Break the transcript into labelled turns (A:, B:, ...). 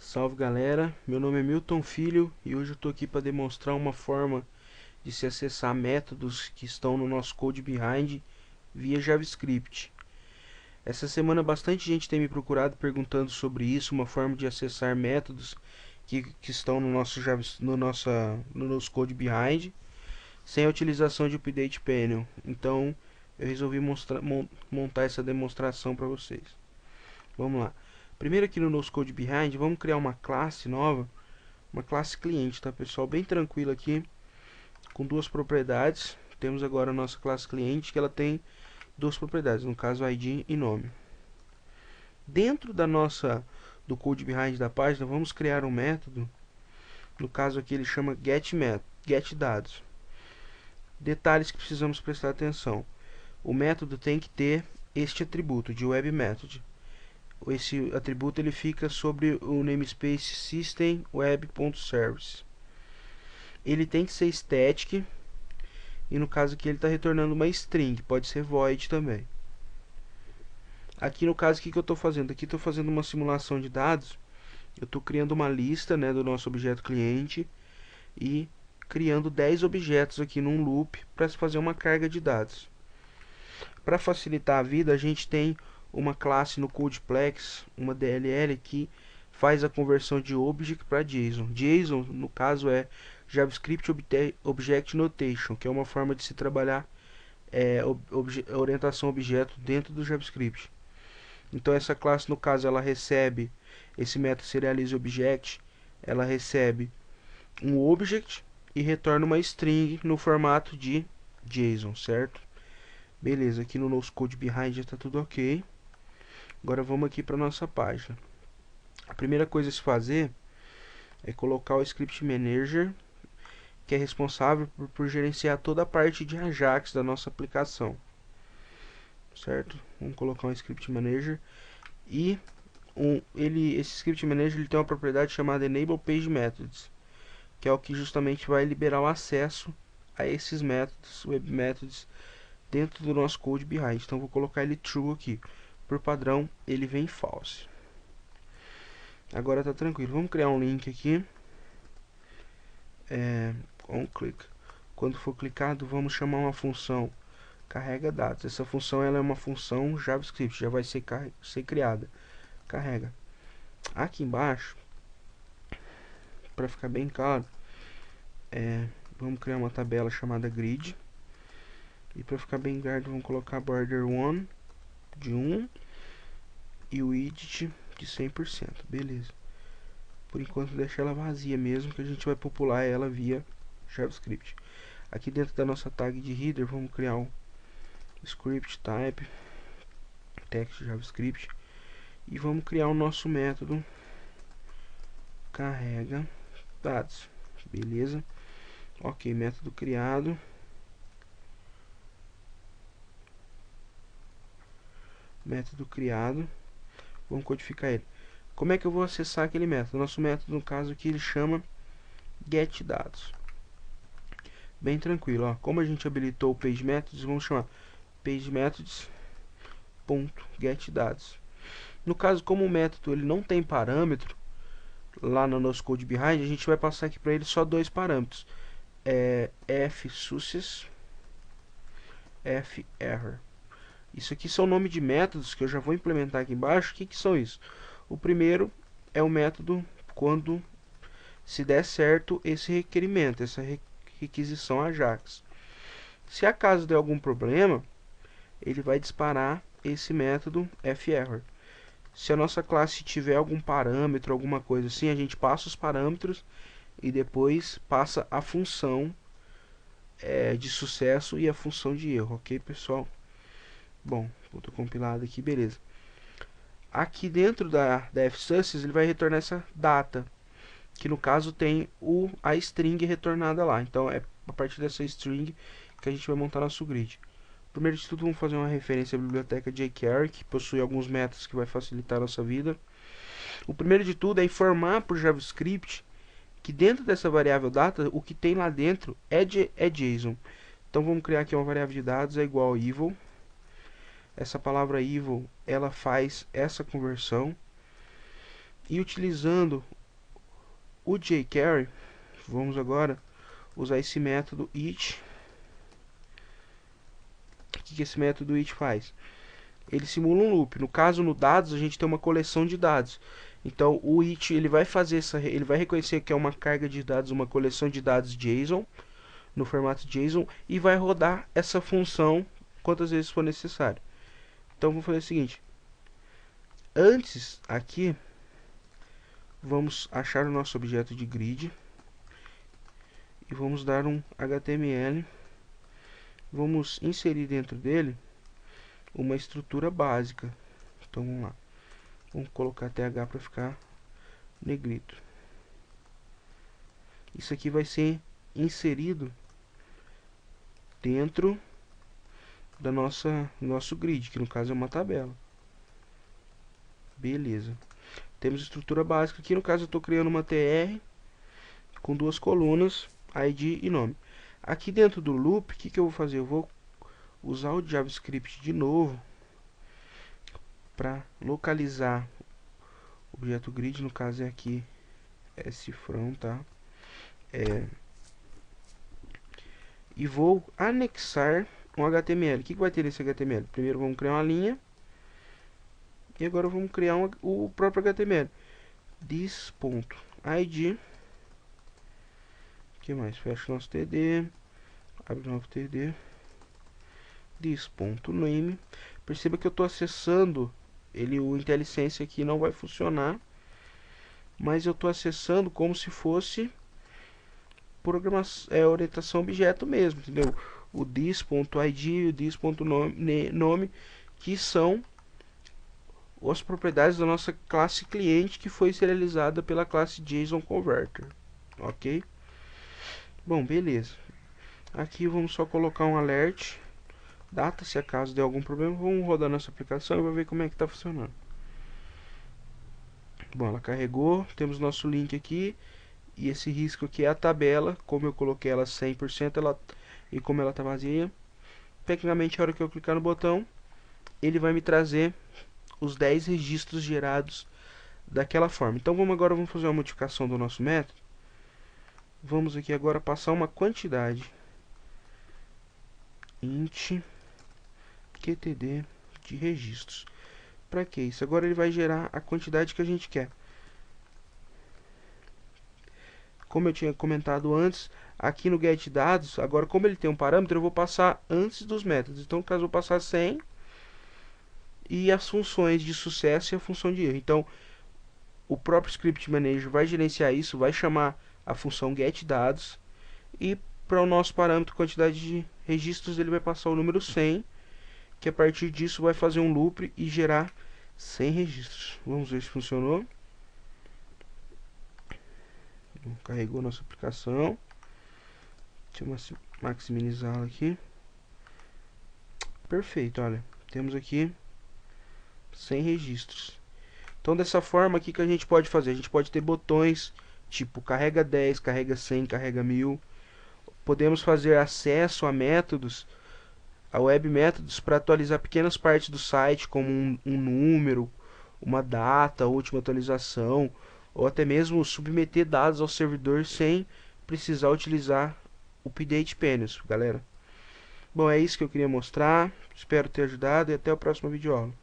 A: Salve galera, meu nome é Milton Filho e hoje eu estou aqui para demonstrar uma forma de se acessar métodos que estão no nosso Code Behind via JavaScript. Essa semana bastante gente tem me procurado perguntando sobre isso, uma forma de acessar métodos que estão no nosso Code Behind sem a utilização de Update Panel. Então eu resolvi montar essa demonstração para vocês. Vamos lá. Primeiro aqui no nosso Code Behind, vamos criar uma classe nova, uma classe cliente, tá pessoal? Bem tranquilo aqui, com duas propriedades. Temos agora a nossa classe cliente, que ela tem duas propriedades, no caso ID e nome. Dentro do Code Behind da página, vamos criar um método, no caso aqui ele chama getDados. Detalhes que precisamos prestar atenção. O método tem que ter este atributo de webMethod. Esse atributo ele fica sobre o namespace system_web.service. Ele tem que ser static e no caso aqui ele está retornando uma string, pode ser void também. Aqui no caso, o que eu estou fazendo? Aqui estou fazendo uma simulação de dados. Eu estou criando uma lista, né, do nosso objeto cliente e criando 10 objetos aqui num loop para se fazer uma carga de dados. Para facilitar a vida, a gente tem uma classe no Codeplex, uma DLL, que faz a conversão de object para JSON. JSON, no caso, é JavaScript Object Notation, que é uma forma de se trabalhar orientação objeto dentro do JavaScript. Então essa classe, no caso, ela recebe esse método serializeObject, ela recebe um object e retorna uma string no formato de JSON, certo? Beleza, aqui no nosso Code Behind já está tudo ok. Agora vamos aqui para nossa página. A primeira coisa a se fazer é colocar o Script Manager, que é responsável por gerenciar toda a parte de Ajax da nossa aplicação, certo? Vamos colocar um Script Manager e esse Script Manager ele tem uma propriedade chamada Enable Page Methods, que é o que justamente vai liberar o acesso a esses métodos, Web Methods, dentro do nosso Code Behind. Então vou colocar ele True aqui. Por padrão ele vem false. Agora tá tranquilo. Vamos criar um link aqui. On click. Quando for clicado, vamos chamar uma função carrega dados. Essa função ela é uma função JavaScript, já vai ser criada. Carrega. Aqui embaixo, para ficar bem claro, vamos criar uma tabela chamada grid. E para ficar bem claro, vamos colocar border 1 de 1 e o width de 100%. Beleza. Por enquanto deixa ela vazia mesmo, que a gente vai popular ela via JavaScript. Aqui dentro da nossa tag de header, vamos criar um script type text JavaScript e vamos criar o nosso método carrega dados. Beleza? Ok, método criado. Método criado. Vamos codificar ele. Como é que eu vou acessar aquele método? Nosso método, no caso aqui, ele chama getDados. Bem tranquilo, ó. Como a gente habilitou o PageMethods, vamos chamar PageMethods.getDados. No caso, como o método ele não tem parâmetro, lá no nosso Code Behind, a gente vai passar aqui para ele só dois parâmetros. fSuccess, ferror. Isso aqui são nomes de métodos que eu já vou implementar aqui embaixo. O que são isso? O primeiro é o método quando se der certo esse requerimento, essa requisição Ajax. Se acaso der algum problema, ele vai disparar esse método ferror. Se a nossa classe tiver algum parâmetro, alguma coisa assim, a gente passa os parâmetros e depois passa a função de sucesso e a função de erro, ok, pessoal? Bom, vou compilado aqui, beleza. Aqui dentro da fSuccess ele vai retornar essa data, que no caso tem a string retornada lá. Então é a partir dessa string que a gente vai montar nosso grid. Primeiro de tudo, vamos fazer uma referência à biblioteca jQuery, que possui alguns métodos que vai facilitar a nossa vida. O primeiro de tudo é informar para o JavaScript que dentro dessa variável data, o que tem lá dentro é JSON. Então vamos criar aqui uma variável de dados igual a evil. Essa palavra evil, ela faz essa conversão. E utilizando o jQuery, vamos agora usar esse método it. O que esse método it faz? Ele simula um loop. No caso, no dados, a gente tem uma coleção de dados. Então, o it ele vai fazer ele vai reconhecer que é uma carga de dados, uma coleção de dados JSON, no formato JSON, e vai rodar essa função quantas vezes for necessário. Então, vamos fazer o seguinte. Antes, aqui, vamos achar o nosso objeto de grid e vamos dar um HTML. Vamos inserir dentro dele uma estrutura básica. Então vamos lá. Vamos colocar TH para ficar negrito. Isso aqui vai ser inserido dentro da nosso grid, que no caso é uma tabela. Beleza. Temos estrutura básica aqui, no caso eu estou criando uma TR com duas colunas, ID e nome. Aqui dentro do loop, o que eu vou fazer? Eu vou usar o JavaScript de novo para localizar o objeto grid, no caso é aqui, é cifrão, tá? E vou anexar um HTML. O que vai ter nesse HTML? Primeiro vamos criar uma linha. E agora vamos criar o próprio HTML. This.id. O que mais? Fecha o nosso TD. Abre o novo TD. This.name. Perceba que eu estou acessando ele, o IntelliSense aqui não vai funcionar. Mas eu estou acessando como se fosse programação, orientação objeto mesmo, entendeu? O this.id e o this.nome, que são as propriedades da nossa classe cliente, que foi serializada pela classe JSON Converter, ok? Bom, beleza. Aqui vamos só colocar um alert, data, se acaso der algum problema, vamos rodar nossa aplicação e vai ver como é que está funcionando. Bom, ela carregou, temos nosso link aqui, e esse risco aqui é a tabela, como eu coloquei ela 100%, e como ela está vazia. Tecnicamente, a hora que eu clicar no botão, ele vai me trazer os 10 registros gerados daquela forma. Então agora vamos fazer uma modificação do nosso método. Vamos aqui agora passar uma quantidade. Int QTD de registros. Para que isso? Agora ele vai gerar a quantidade que a gente quer. Como eu tinha comentado antes, aqui no getDados, agora como ele tem um parâmetro, eu vou passar antes dos métodos. Então, no caso, eu vou passar 100 e as funções de sucesso e a função de erro. Então, o próprio Script Manager vai gerenciar isso, vai chamar a função getDados e para o nosso parâmetro quantidade de registros, ele vai passar o número 100, que a partir disso vai fazer um loop e gerar 100 registros. Vamos ver se funcionou. Carregou nossa aplicação. Deixa eu maximizá-la aqui. Perfeito, olha. Temos aqui 100 registros. Então, dessa forma aqui que a gente pode fazer. A gente pode ter botões tipo carrega 10, carrega 100, carrega 1000. Podemos fazer acesso a métodos, a web métodos, para atualizar pequenas partes do site, como um número, uma data, a última atualização, ou até mesmo submeter dados ao servidor sem precisar utilizar o Update Panels, galera. Bom, é isso que eu queria mostrar. Espero ter ajudado e até o próximo vídeo aula.